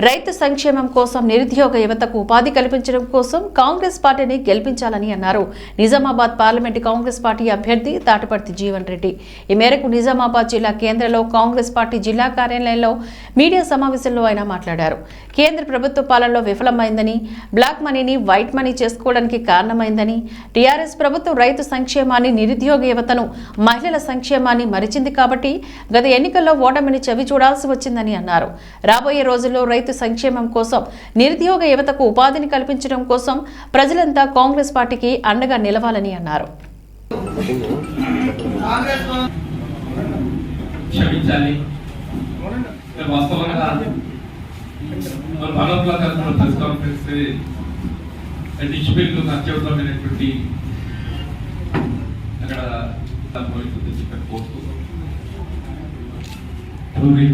రైతు సంక్షేమం కోసం నిరుద్యోగ యువతకు ఉపాధి కల్పించడం కోసం కాంగ్రెస్ పార్టీని గెలిపించాలని అన్నారు నిజామాబాద్ పార్లమెంటు కాంగ్రెస్ పార్టీ అభ్యర్థి తాటిపర్తి జీవన్ రెడ్డి. ఈ మేరకు నిజామాబాద్ జిల్లా కేంద్రంలో కాంగ్రెస్ పార్టీ జిల్లా కార్యాలయంలో మీడియా సమావేశంలో ఆయన మాట్లాడారు. కేంద్ర ప్రభుత్వ పాలనలో విఫలమైందని, బ్లాక్ మనీని వైట్ మనీ చేసుకోవడానికి కారణమైందని, టీఆర్ఎస్ ప్రభుత్వం రైతు సంక్షేమాన్ని, నిరుద్యోగ యువతను, మహిళల సంక్షేమాన్ని మరిచింది కాబట్టి గత ఎన్నికల్లో ఓటమిని చవి చూడాల్సి వచ్చిందని అన్నారు. రాబోయే రోజుల్లో రైతు సంక్షేమం కోసం, నిరుద్యోగ యువతకు ఉపాధిని కల్పించడం కోసం ప్రజలంతా కాంగ్రెస్ పార్టీకి అండగా నిలవాలని అన్నారు.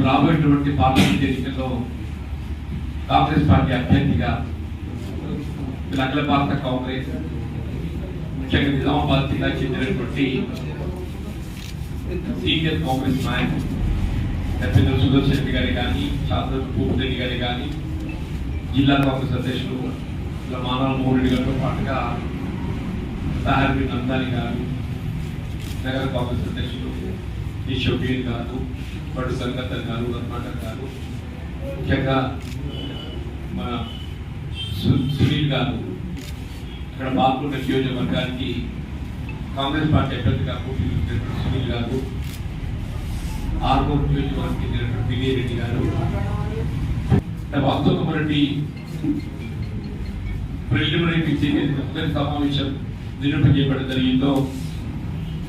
రాబోయేటువంటి పార్లమెంట్ ఎన్నికల్లో కాంగ్రెస్ పార్టీ అభ్యర్థిగా అఖిల భారత కాంగ్రెస్ ముఖ్యంగా నిజామాబాద్ జిల్లాకు చెందినటువంటి సీనియర్ కాంగ్రెస్ నాయకులు పెద్దలు సుదర్శన్ రెడ్డి గారి కానీ, శాసన భూపతి రెడ్డి గారి కానీ, జిల్లా కాంగ్రెస్ అధ్యక్షులు మానవ మోహన్ రెడ్డి గారితో పాటుగా సాహర్బీ నందాని గారు, నగర కాంగ్రెస్ అధ్యక్షులు ఈశ్వర్ గారు, బడు సంగతర్ గారు, రత్నాకర్ గారు, ముఖ్యంగా మన సునీల్ గారు ఇక్కడ బాల్కొండ నియోజకవర్గానికి కాంగ్రెస్ పార్టీ అభ్యర్థిగా పోటీ చేసినటువంటి సునీల్ గారు, ఆర్మూర్ నియోజకవర్గానికి చెందినటువంటి విజయ్ రెడ్డి గారు, వాస్తవమైనటువంటి ప్రిలిమినరీ మొదటి సమావేశం నిర్వహించబడడం జరిగిందో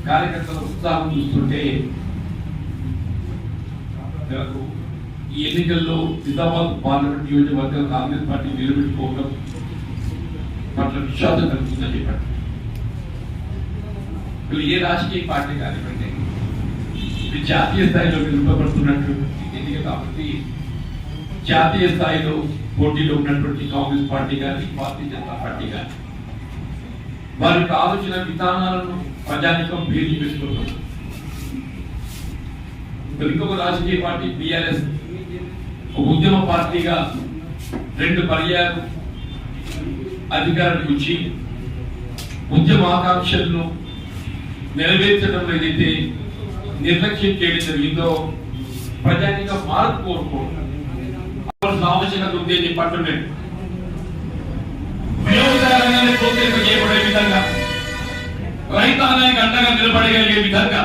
కార్యకర్తల ఉత్సాహం చూస్తుంటే ఈ ఎన్నికల్లో నిజామాబాద్ పార్లమెంట్ నియోజకవర్గం కాంగ్రెస్ పార్టీ నిలబెట్టుకోవడం పట్ల విశ్వాసం కలుగుతుందని చెప్పారు. ఏ రాజకీయ పార్టీ కానివ్వండి, ఇది జాతీయ స్థాయిలో నిలుపబడుతున్నట్టు ఎన్నిక కాబట్టి జాతీయ స్థాయిలో పోటీలో ఉన్నటువంటి కాంగ్రెస్ పార్టీ కానీ, భారతీయ జనతా పార్టీ కానీ వారికి ఆలోచన విధానాలను ప్రజానికం భేదీ పెట్టుకుంటున్నారు. ఇంకొక రాజకీయ పార్టీ టీఆర్ఎస్ ఉద్యమ పార్టీగా 2 పర్యాయాలు అధికారానికి వచ్చి ఉద్యమ ఆకాంక్షలను నెరవేర్చడం ఏదైతే నిర్లక్ష్యం చేయడం జరిగిందో ప్రజానిక మార్పు కోరుకోవడం ఆవశ్యకత ఉంది అని చెప్పండి. వ్యవసాయాన్ని ప్రోత్సహింప చేయబడే విధంగా, రైతాంగానికి అండగా నిలబడగలిగే విధంగా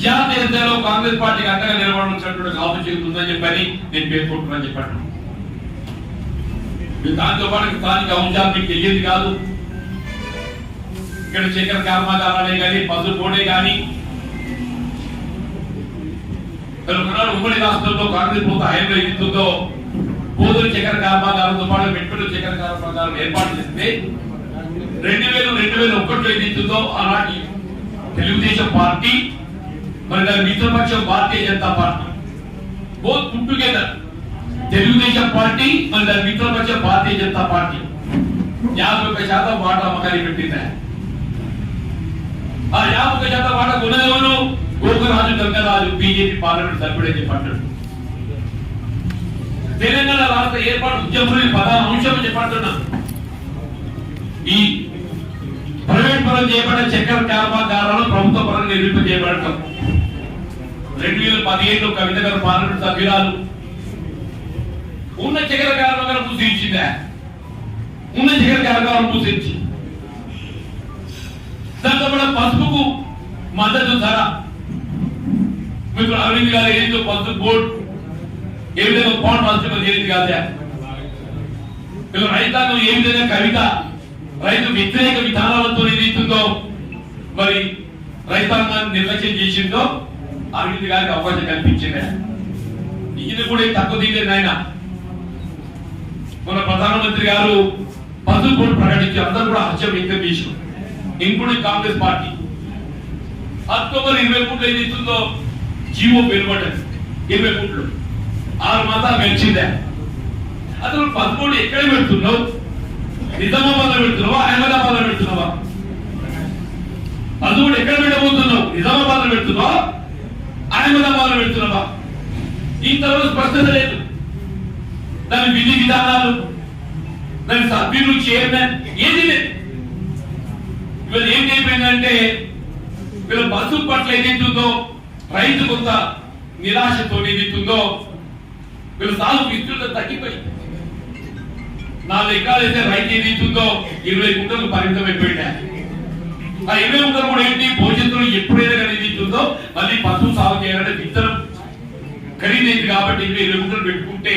జాతీయ స్థాయిలో కాంగ్రెస్ పార్టీకి అండగా నిలబడాల్సినటువంటి ఆలోచన ఉందని చెప్పని నేను పేర్కొంటున్నాను చెప్పండి. దాంతో పాటు స్థానిక అంశాలు మీకు తెలియదు కాదు. ఇక్కడ చక్కెర కర్మాగారాలే కానీ, పసుపు బోర్డే కానీ, ఉమ్మడి రాష్ట్రంలో కాంగ్రెస్ ప్రభుత్వ హయాంలో ఏదైతుందో పోదుల చక్కెర కర్మాగారంతో పాటు మెట్పల్లి చక్కెర కర్మాగారం ఏర్పాటు చేస్తే 2001లో ఏదైతుందో ఆనాటి తెలుగుదేశం పార్టీ మరి దాని మిత్రపక్షం Bharatiya Janata party both put together, Telugu Desam party మరి దాని మిత్రపక్షం భారతీయ జనతా పార్టీ 51% వాటా అమ్మకాన్ని పెట్టింది. ఆ 51% వాటా కొనదేవను గోకరాజు గంగరాజు బీజేపీ పార్లమెంట్ సభ్యుడే చెప్పాడు. తెలంగాణ రాష్ట్ర ఏర్పాటు ఉద్యమంలో ప్రధాన అంశం చెప్పంటున్నా. ఈ ప్రైవేట్ పరం చేయబడిన చక్కెర కర్మాగారాలను ప్రభుత్వ పరంగా నిర్మింప చేయబడటం. 2015లో కవిత గారు పార్లమెంట్ సభ్యురాలు ఉన్న చక్కెర కర్మాగారం మూసించిందా? ఉన్న చక్కెర కర్మాగారం మూసించి దాంతో కూడా పసుపుకు మద్దతు ధర మీకు అరవింద్ గారు ఏదో పసుపు బోర్డు ఏ విధంగా బాండ్ రాష్ట్రం చేసింది కాదా? రైతాంగం ఏ విధంగా కవిత రైతు వ్యతిరేక విధానాలతో ఏదైతుందో మరి రైతాంగాన్ని నిర్లక్ష్యం చేసిందో అరవింద్ గారికి అవకాశం కల్పించింది. ఈయన కూడా తక్కువ దిగలేదు. ఆయన మన ప్రధానమంత్రి గారు పసుపు బోర్డు ప్రకటించి అందరూ కూడా హర్షం వ్యక్తం చేశారు, ఇంక్లూడింగ్ కాంగ్రెస్ పార్టీ. అక్టోబర్ 23లో ఏదైతుందో జీవో వెలువడ్డది. 23లో 6 మాసాలు గెలిచిందే. అసలు పసుపు బోర్డు ఎక్కడ పెడుతున్నావు? నిజామాబాద్ లో పెడుతున్నావా, అహ్మదాబాద్ లో పెడుతున్నావా? పసుపు ఎక్కడ పెట్టబోతున్నావు? నిజామాబాద్ లో పెడుతున్నావా, అహ్మదాబాద్ లో పెడుతున్నావా? ఇంతవరకు స్పష్టత లేదు. దాని విధి విధానాలు, దాని సభ్యులు, చైర్మన్ ఏది లేదు. ఇవాళ ఏం అయిపోయిందంటే వీళ్ళ బస్సు పట్ల ఏదైతుందో రైతు కొంత నిరాశతో ఏదైతుందో వీళ్ళ సాగు విస్తృత తగ్గిపోయింది. 4 ఎకరాలు అయితే రైతు ఏదైతుందో 20 గుంటలు పరిమితమైపోయింది. ఆ 20 గుంటలు కూడా ఏంటి, భవిష్యత్తులో ఎప్పుడైనా కానీ ఏదైతుందో మళ్ళీ పశువు సాగు చేయాలంటే విత్తనం ఖరీదైంది కాబట్టి 20 గుంటలు పెట్టుకుంటే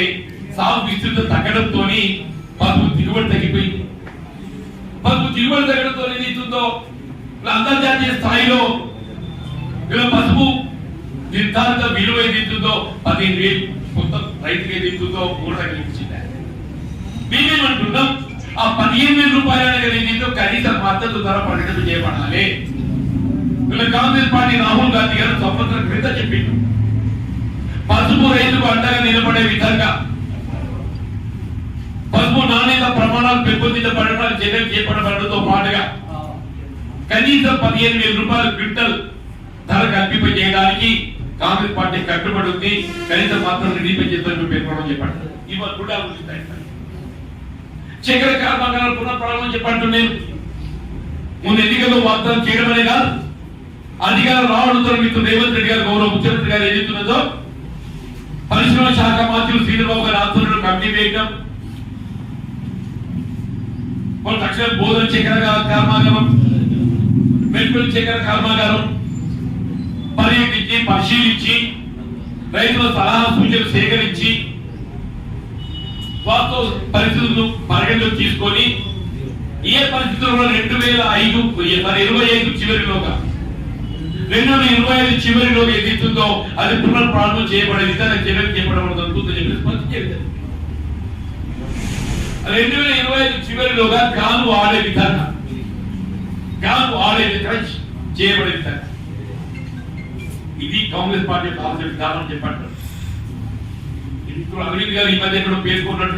సాగు విస్తృత తగ్గడంతో పశువు దిగుబడి తగ్గిపోయింది. పశువు దిగుబడి తగ్గడంతో ఏదైతుందో అంతర్జాతీయ స్థాయిలో వీళ్ళ పసుపు నిర్ధారిత విలువ ఏదైతుందో 15,000 కొత్త రైతుకి ఏదైతుందో ఊరట కలిగించింది. మేమేమంటున్నాం, ఆ 15,000 రూపాయలు ఏదైతుందో కనీస మద్దతు ధర ప్రకటన చేయబడాలి. వీళ్ళ కాంగ్రెస్ పార్టీ రాహుల్ గాంధీ గారు సంవత్సరం క్రితం చెప్పిండు, పసుపు రైతుకు అండగా నిలబడే విధంగా పసుపు నాణ్యత ప్రమాణాలు పెంపొందించబడడానికి చర్యలు చేపట్టడంతో పాటుగా కనీసం 15,000 రూపాయలు క్వింటల్ ధర కల్పింప చేయడానికి కాంగ్రెస్ పార్టీ కట్టుబడి ఉంది. కనీసం మాత్రం నిధిపై చేస్తారని పేర్కొనడం చెప్పండి. ఇవాళ కూడా చక్కెర కర్మాగారాలు పునఃప్రారంభం చెప్పంటున్నాను. ముందు ఎన్నికల్లో వాగ్దానం చేయడం అనే కాదు, అధికారులు రావడంతో మీకు రేవంత్ రెడ్డి గారు, గౌరవ ముఖ్యమంత్రి గారు ఏదైతున్నదో పరిశ్రమ శాఖ మంత్రులు శ్రీనిబాబు గారి ఆధ్వర్యంలో కమిటీ వేయడం, వాళ్ళు తక్షణ బోధన చక్కెర కర్మాగారం, మెల్పల్ చక్కెర కర్మాగారం పర్యటించి పరిశీలించి రైతుల సలహా సూచనలు సేకరించి వాస్తవ పరిస్థితులను పరిగణలోకి తీసుకొని ఏ పరిస్థితుల్లో 2025 చివరిలోగా 2025 చివరిలోగా ఏదైతుందో అది పునఃప్రారంభం చేయబడే విధంగా చర్యలు చేపట్టడం జరుగుతుందని చెప్పి స్పష్టం చేశారు. 2025 చివరిలోగా గాను ఆడే విధంగా చేయబడే విధంగా ఇది కాంగ్రెస్ పార్టీ కావాల్సిన విధానం చెప్పంటారు. ఇప్పుడు అరవింద్ గారు ఈ మధ్య పేర్కొన్నట్టు